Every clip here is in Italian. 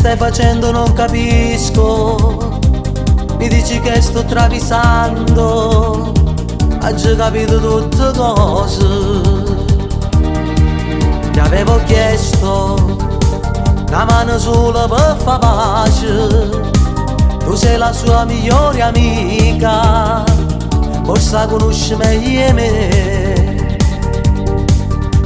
stai facendo non capisco. Mi dici che sto travisando, hai già capito tutte cose. Ti avevo chiesto una mano sola per far pace. Tu sei la sua migliore amica, forse la conosci meglio di me.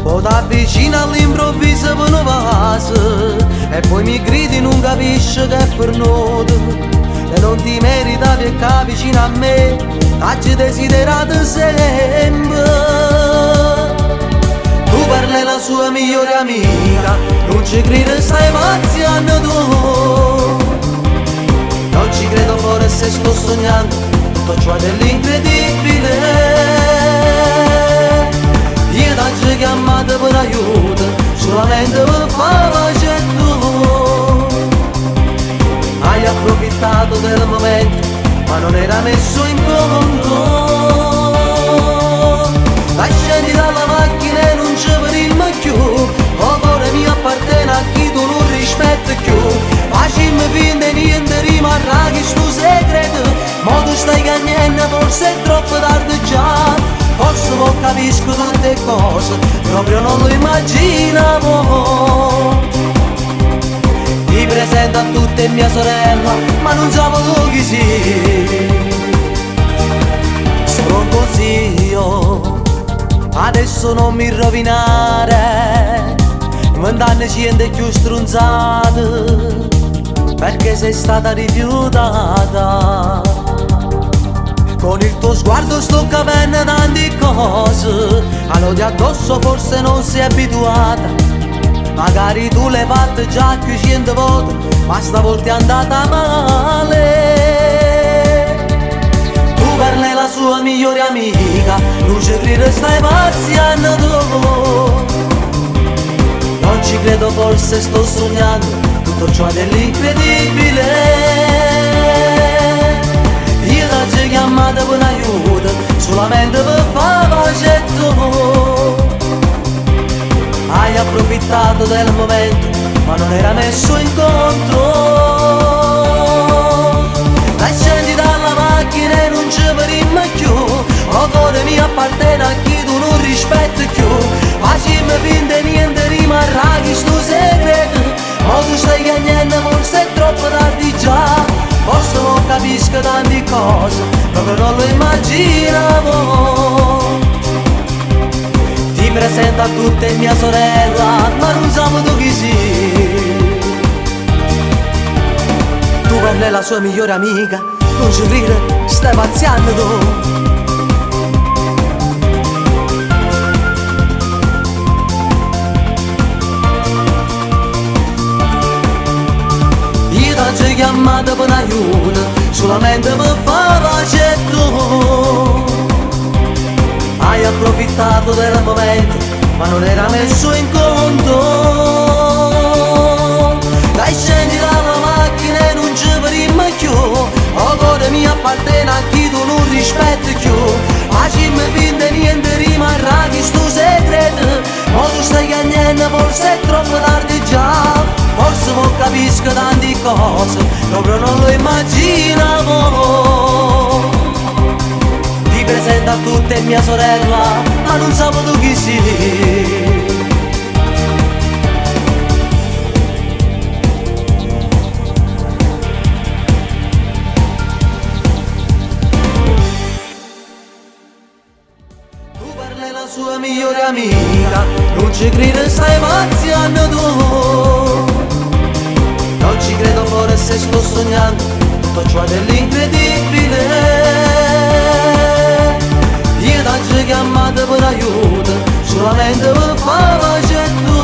Poi ti avvicina all'improvviso per una fase e poi mi gridi, non capisci che è per noi. E non ti merita perché vicino a me t'hai desiderato sempre. Tu parli la sua migliore amica, non ci credi, stai pazziando tu. Non ci credo, forse sto sognando tutto ciò dell'incredibile. Io t'ho chiamato per aiuto, solamente per far pace tu. Hai approfittato del momento, ma non era messo in conto. Dai, scendi dalla macchina e non ci vedremo più. Oh, cuore mio appartiene a chi tu non rispetti più. Facciamo finta e niente rimarrà che sto segreto. Ma tu stai cagnendo, forse è troppo tardi già. Forse non capisco tutte cose, proprio non lo immaginavo. Ti presento a tutte mia sorella, ma non siamo tu chi sei. Solo un consiglio, adesso non mi rovinare. 20 anni ci niente più strunzato, perché sei stata rifiutata. Con il tuo sguardo sto capendo tante cose, all'odio addosso forse non sei abituata. Magari tu l'hai fatta già più 100 volte, ma stavolta è andata male. Tu parli la sua migliore amica, non ci credi, stai pazziando tu. Non ci credo, forse sto sognando tutto ciò dell'incredibile. Io t'ho chiamato per un aiuto, solamente per far pace tu. Hai approfittato del momento, ma non era messo in conto. Dai, scendi dalla macchina e non ci vedremo più. Oh, cuore mio appartiene a chi tu non rispetti più. Facciamo finta e niente rimarrà che sto segreto. Ma tu stai cagnendo, forse è troppo tardi già. Forse non capisco tante cose, proprio non lo immaginavo. Ti presento a tutte mia sorella, ma non siamo tu chi sei. Tu parli la sua migliore amica, non ci crede, stai pazziando tu. Io t'ho chiamato per un aiuto, solamente per far pace tu. Hai approfittato del momento, ma non era messo in conto. Dai, scendi dalla macchina e non ci vedremo più. Oh, cuore mio appartiene a chi tu non rispetti più. Facciamo finta e niente rimarrà che sto segreto. Ma tu stai cagnendo, forse è troppo tardi già. Forse non capisco tante cose, proprio non lo immaginavo. Ti presento a tutte mia sorella, ma non siamo tu chi sei. Tu parli la sua migliore amica, non ci credi, stai pazziando tu. Non ci credo, forse sto sognando tutto ciò dell'incredibile. Io t'ho chiamato per aiuto, solamente per far pace tu.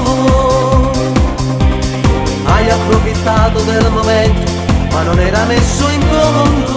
Hai approfittato del momento, ma non era messo in conto.